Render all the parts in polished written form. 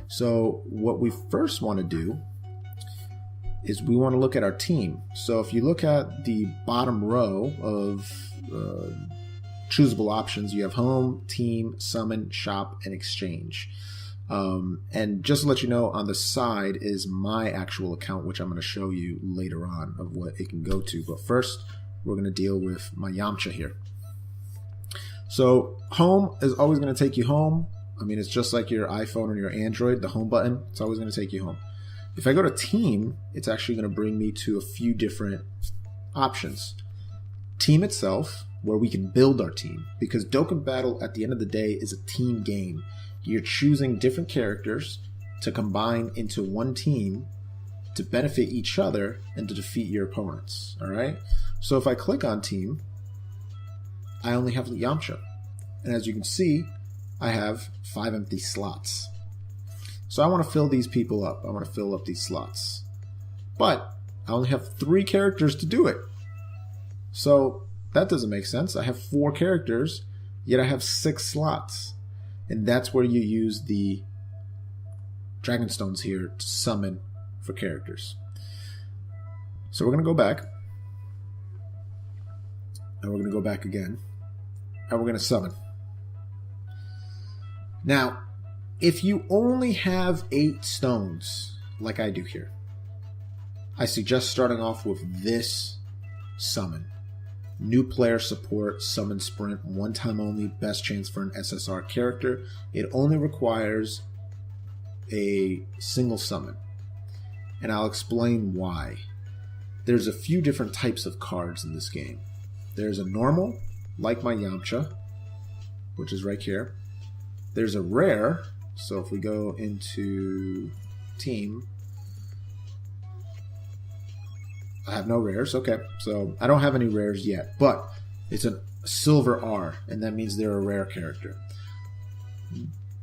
So what we first want to do is we want to look at our team. So if you look at the bottom row of choosable options, you have home, team, summon, shop, and exchange. And just to let you know, on the side is my actual account, which I'm going to show you later on of what it can go to. But first, we're going to deal with my Yamcha here. So home is always going to take you home. I mean, it's just like your iPhone or your Android, the home button, it's always going to take you home. If I go to team, it's actually going to bring me to a few different options. Team itself, where we can build our team, because Dokkan Battle at the end of the day is a team game. You're choosing different characters to combine into one team to benefit each other and to defeat your opponents. All right. So if I click on team, I only have Yamcha. And as you can see, I have 5 empty slots. So I want to fill these people up. I want to fill up these slots. But I only have 3 characters to do it. So that doesn't make sense. I have 4 characters, yet I have 6 slots. And that's where you use the Dragon Stones here to summon for characters. So we're going to go back. And we're going to go back again. And we're going to summon. Now, if you only have 8 stones, like I do here, I suggest starting off with this summon. New player support, summon sprint, one time only, best chance for an SSR character. It only requires a single summon. And I'll explain why. There's a few different types of cards in this game. There's a normal, like my Yamcha, which is right here. There's a rare, so if we go into team, I have no rares. Okay, so I don't have any rares yet, but it's a silver R, and that means they're a rare character.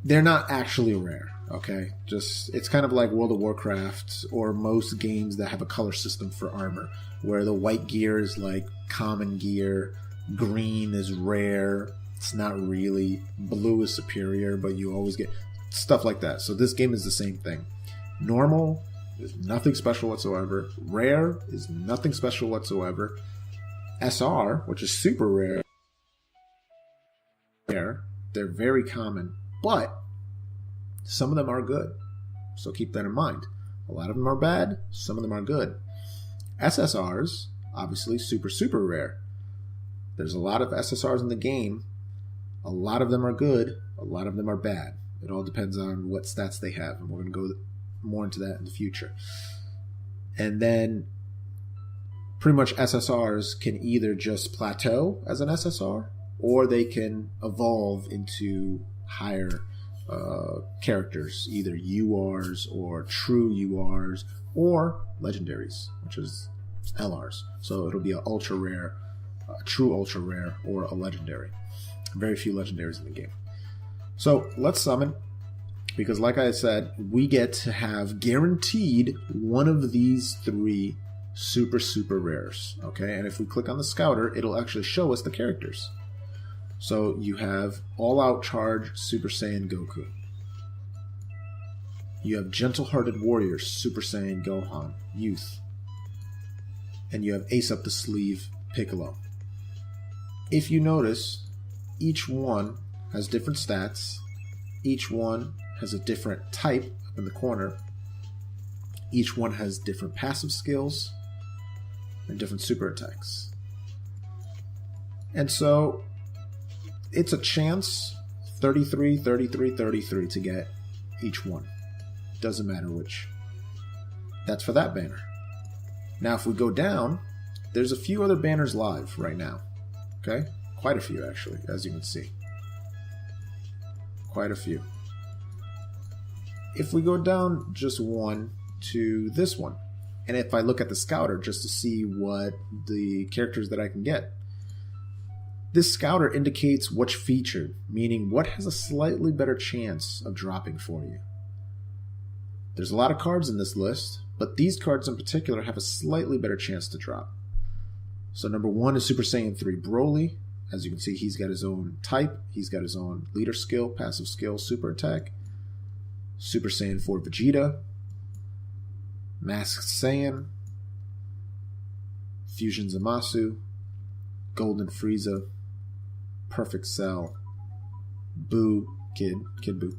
They're not actually rare, okay? Just, it's kind of like World of Warcraft or most games that have a color system for armor, where the white gear is like common gear, green is rare, it's not really, blue is superior, but you always get stuff like that. So this game is the same thing. Normal is nothing special whatsoever. Rare is nothing special whatsoever. SR, which is super rare, they're very common, but some of them are good. So keep that in mind. A lot of them are bad, some of them are good. SSRs, obviously super, super rare. There's a lot of SSRs in the game. A lot of them are good, a lot of them are bad. It all depends on what stats they have, and we're going to go more into that in the future. And then pretty much SSRs can either just plateau as an SSR, or they can evolve into higher characters, either URs or true URs or legendaries, which is LRs. So it'll be an ultra rare, a true ultra rare, or a legendary. Very few legendaries in the game. So let's summon, because like I said, we get to have guaranteed one of these 3 super, super rares. Okay, and if we click on the scouter, it'll actually show us the characters. So you have All Out Charge Super Saiyan Goku. You have Gentle Hearted Warrior Super Saiyan Gohan Youth. And you have Ace Up the Sleeve Piccolo. If you notice, each one has different stats. Each one has a different type up in the corner. Each one has different passive skills and different super attacks. And so it's a chance 33, 33, 33 to get each one. Doesn't matter which. That's for that banner. Now if we go down, there's a few other banners live right now. Okay? Quite a few, actually, as you can see. Quite a few. If we go down just one to this one, and if I look at the scouter just to see what the characters that I can get, this scouter indicates what's featured, meaning what has a slightly better chance of dropping for you. There's a lot of cards in this list, but these cards in particular have a slightly better chance to drop. So number 1 is Super Saiyan 3 Broly. As you can see, he's got his own type. He's got his own leader skill, passive skill, super attack. Super Saiyan 4 Vegeta, Masked Saiyan, Fusion Zamasu, Golden Frieza, Perfect Cell, Boo, Kid Boo,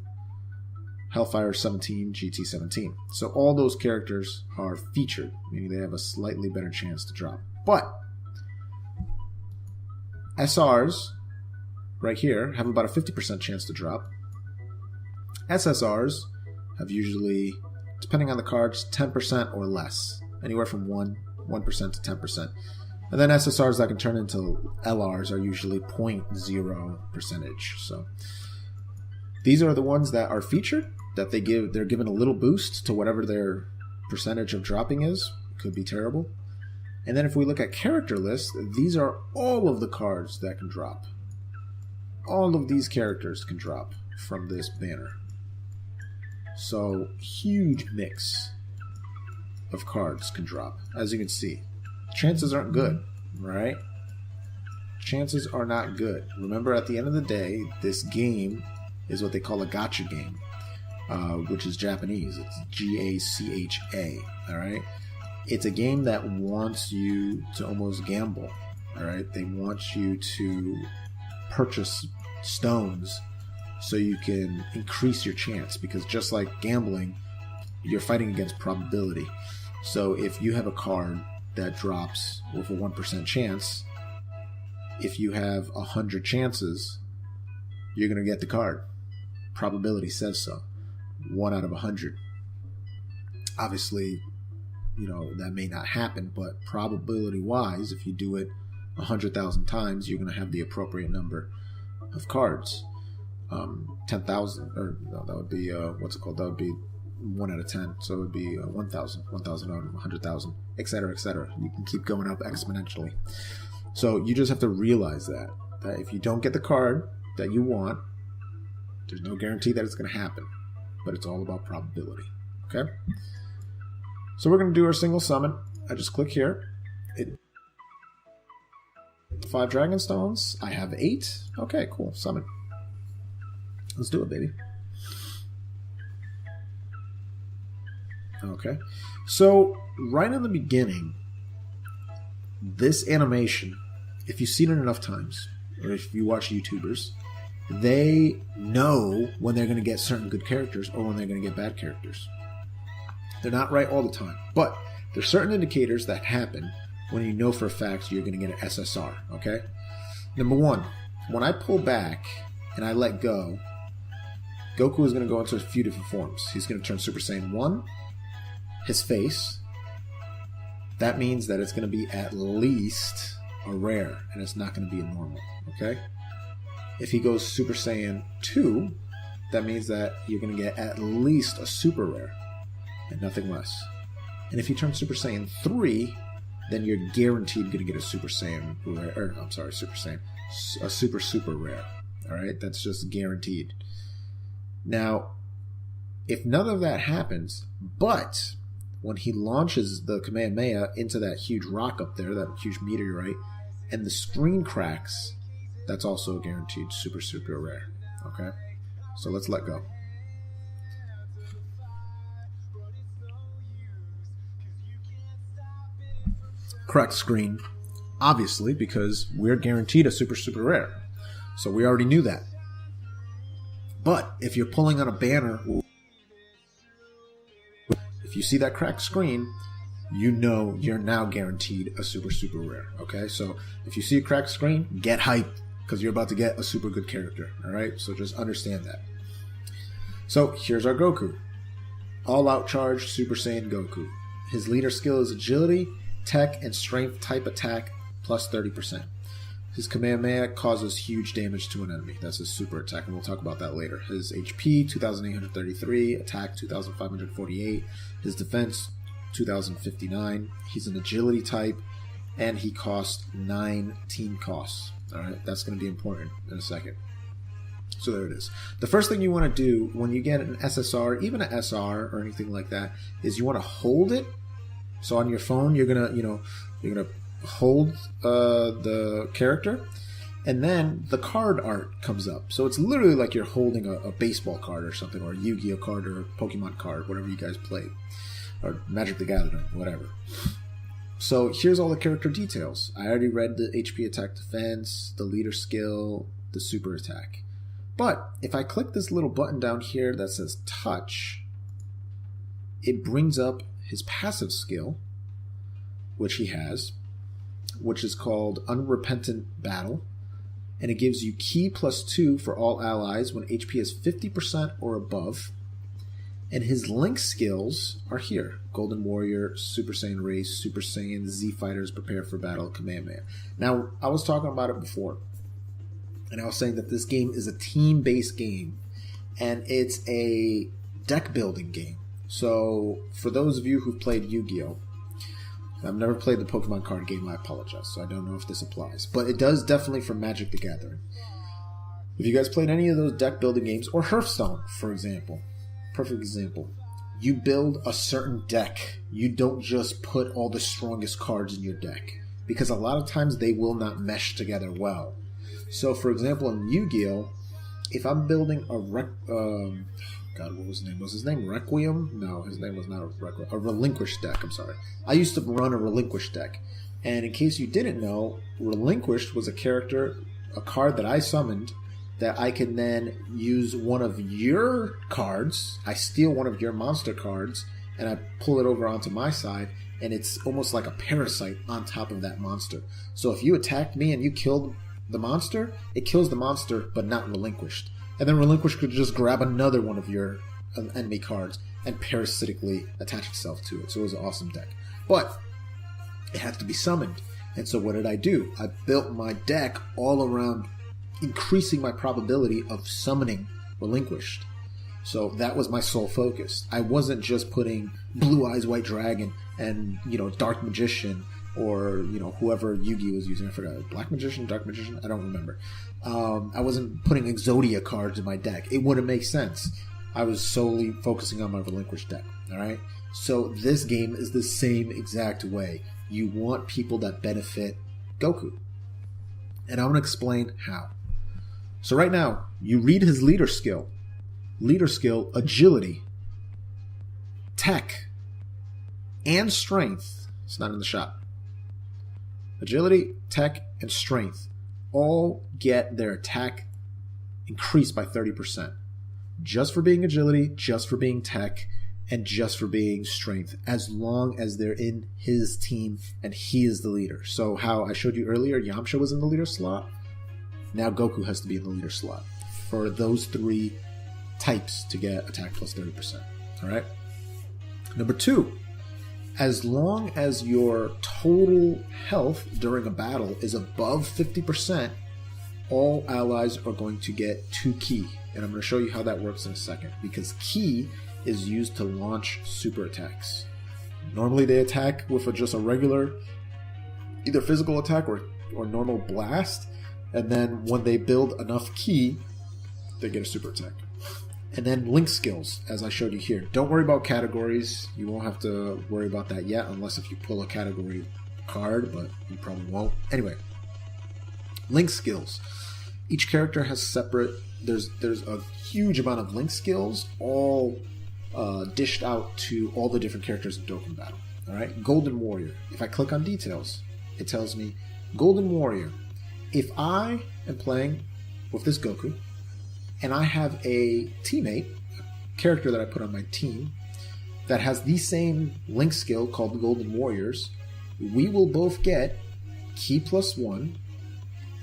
Hellfire 17, GT 17. So all those characters are featured, meaning they have a slightly better chance to drop. But SRs, right here, have about a 50% chance to drop. SSRs have usually, depending on the cards, 10% or less. Anywhere from 1% to 10%. And then SSRs that can turn into LRs are usually 0.0 percentage. So these are the ones that are featured, that they're given a little boost to whatever their percentage of dropping is. Could be terrible. And then if we look at character lists, these are all of the cards that can drop. All of these characters can drop from this banner. So huge mix of cards can drop, as you can see. Chances aren't good, right? Chances are not good. Remember, at the end of the day, this game is what they call a gacha game, which is Japanese. It's Gacha, all right? It's a game that wants you to almost gamble, all right? They want you to purchase stones so you can increase your chance, because just like gambling, you're fighting against probability. So if you have a card that drops with a 1% chance, if you have 100 chances, you're going to get the card. Probability says so. 1 out of 100. Obviously, that may not happen, but probability-wise, if you do it 100,000 times, you're going to have the appropriate number of cards. 10,000, or no, that would be, that would be 1 out of 10. So it would be 1,000, 1,000 out of 100,000, etc., etc. You can keep going up exponentially. So you just have to realize that if you don't get the card that you want, there's no guarantee that it's going to happen, but it's all about probability. Okay? So we're going to do our single summon. I just click here. 5 Dragon Stones. I have 8. Okay, cool. Summon. Let's do it, baby. Okay. So, right in the beginning, this animation, if you've seen it enough times, or if you watch YouTubers, they know when they're going to get certain good characters or when they're going to get bad characters. They're not right all the time, but there's certain indicators that happen when you know for a fact you're going to get an SSR, okay? Number 1, when I pull back and I let go, Goku is going to go into a few different forms. He's going to turn Super Saiyan 1, his face. That means that it's going to be at least a rare, and it's not going to be a normal, okay? If he goes Super Saiyan 2, that means that you're going to get at least a super rare, and nothing less. And if you turn Super Saiyan 3, then you're guaranteed going to get a Super Saiyan rare, a super rare. Alright, that's just guaranteed. Now, if none of that happens, but when he launches the Kamehameha into that huge rock up there, that huge meteorite, and the screen cracks, that's also a guaranteed super rare. Okay? So let's let go. Correct screen, obviously, because we're guaranteed a super rare. So we already knew that. But if you're pulling on a banner, if you see that cracked screen, you know you're now guaranteed a super rare. Okay, so if you see a cracked screen, get hyped, because you're about to get a super good character. Alright, so just understand that. So here's our Goku. All out charge Super Saiyan Goku. His leader skill is agility, tech, and strength type attack plus 30%. His Kamehameha causes huge damage to an enemy. That's his super attack, and we'll talk about that later. His HP, 2,833. Attack, 2,548. His defense, 2,059. He's an agility type, and he costs 9 team costs. Alright, that's going to be important in a second. So there it is. The first thing you want to do when you get an SSR, even an SR or anything like that, is you want to hold it. So on your phone, you're gonna hold the character, And then the card art comes up. So it's literally like you're holding a baseball card or something, or a Yu-Gi-Oh card, or a Pokemon card, whatever you guys played, or Magic the Gathering, whatever. So here's all the character details. I already read the HP, attack, defense, the leader skill, the super attack. But if I click this little button down here that says touch, it brings up his passive skill, which he has, which is called Unrepentant Battle. And it gives you Ki +2 for all allies when HP is 50% or above. And his link skills are here. Golden Warrior, Super Saiyan Race, Super Saiyan, Z Fighters, Prepare for Battle, Kamehameha. Now, I was talking about it before. And I was saying that this game is a team-based game. And it's a deck-building game. So, for those of you who've played Yu-Gi-Oh! I've never played the Pokemon card game, I apologize, so I don't know if this applies. But it does definitely for Magic the Gathering. If you guys played any of those deck-building games, or Hearthstone, for example, perfect example, you build a certain deck. You don't just put all the strongest cards in your deck, because a lot of times they will not mesh together well. So, for example, in Yu-Gi-Oh!, if I'm building a God, what was his name? Was his name Requiem? No, his name was not a Requiem. A Relinquished deck, I'm sorry. I used to run a Relinquished deck. And in case you didn't know, Relinquished was a card that I summoned that I can then use one of your cards. I steal one of your monster cards, and I pull it over onto my side, and it's almost like a parasite on top of that monster. So if you attacked me and you killed the monster, it kills the monster, but not Relinquished. And then Relinquish could just grab another one of your enemy cards and parasitically attach itself to it. So it was an awesome deck. But it had to be summoned. And so what did I do? I built my deck all around increasing my probability of summoning Relinquished. So that was my sole focus. I wasn't just putting Blue Eyes White Dragon and, Dark Magician, or, whoever Yu-Gi was using. I forgot. Black Magician? Dark Magician? I don't remember. I wasn't putting Exodia cards in my deck. It wouldn't make sense. I was solely focusing on my Relinquished deck. Alright? So this game is the same exact way. You want people that benefit Goku. And I'm going to explain how. So right now, you read his leader skill. Leader skill, agility, tech, and strength. It's not in the shop. Agility, tech, and strength all get their attack increased by 30%. Just for being agility, just for being tech, and just for being strength, as long as they're in his team and he is the leader. So how I showed you earlier, Yamcha was in the leader slot. Now Goku has to be in the leader slot for those three types to get attack plus 30%. Alright? Number 2. As long as your total health during a battle is above 50%, all allies are going to get 2 Ki. And I'm going to show you how that works in a second. Because Ki is used to launch super attacks. Normally they attack with just a regular, either physical attack or normal blast. And then when they build enough Ki, they get a super attack. And then link skills, as I showed you here. Don't worry about categories. You won't have to worry about that yet, unless if you pull a category card, but you probably won't. Anyway, link skills. Each character has separate... There's a huge amount of link skills, all dished out to all the different characters in Dokkan Battle. Alright? Golden Warrior. If I click on details, it tells me, Golden Warrior. If I am playing with this Goku, and I have a teammate, a character that I put on my team, that has the same link skill called the Golden Warriors, we will both get Ki +1,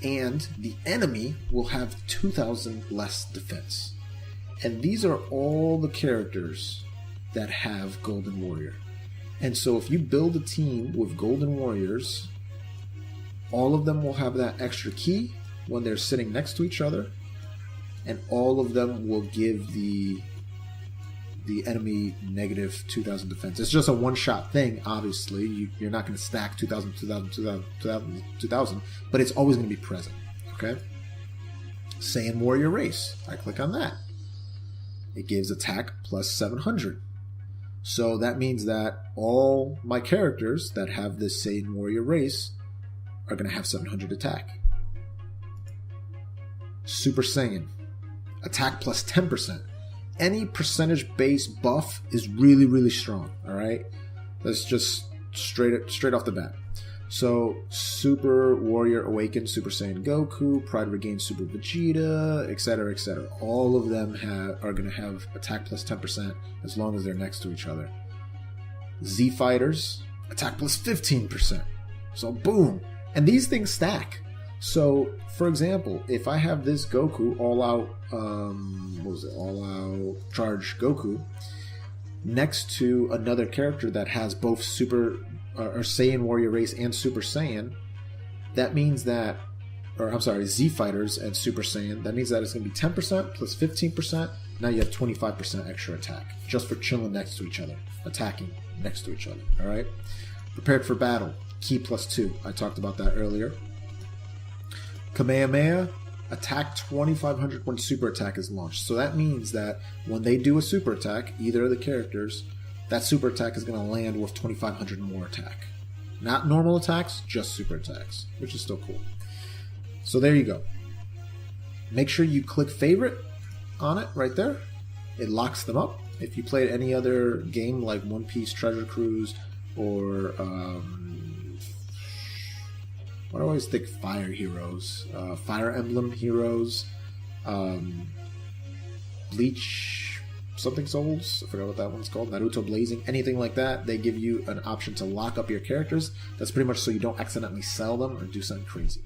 and the enemy will have 2,000 less defense. And these are all the characters that have Golden Warrior. And so if you build a team with Golden Warriors, all of them will have that extra Ki when they're sitting next to each other, and all of them will give the enemy negative 2,000 defense. It's just a one-shot thing, obviously. You're not going to stack 2,000, 2,000, 2,000, 2,000, but it's always going to be present, okay? Saiyan Warrior Race. I click on that. It gives attack plus 700. So that means that all my characters that have this Saiyan Warrior Race are going to have 700 attack. Super Saiyan, attack plus 10%. Any percentage base buff is really, really strong, alright? That's just straight off the bat. So, Super Warrior Awakened Super Saiyan Goku, Pride Regained Super Vegeta, etc., etc. All of them are going to have attack plus 10% as long as they're next to each other. Z Fighters, attack plus 15%. So, boom. And these things stack. So, for example, if I have this Goku, All Out Charge Goku, next to another character that has both Super or Saiyan Warrior Race and Super Saiyan, that means that, Z Fighters and Super Saiyan, that means that it's going to be 10% plus 15%. Now you have 25% extra attack just for chilling next to each other, attacking next to each other. All right. Prepared for battle, Ki plus 2. I talked about that earlier. Kamehameha, attack 2500 when super attack is launched. So that means that when they do a super attack, either of the characters, that super attack is going to land with 2500 more attack. Not normal attacks, just super attacks, which is still cool. So there you go. Make sure you click favorite on it right there. It locks them up. If you played any other game like One Piece Treasure Cruise or what do I always think? Fire Heroes, Fire Emblem Heroes, Bleach something Souls, I forgot what that one's called, Naruto Blazing, anything like that, they give you an option to lock up your characters. That's pretty much so you don't accidentally sell them or do something crazy.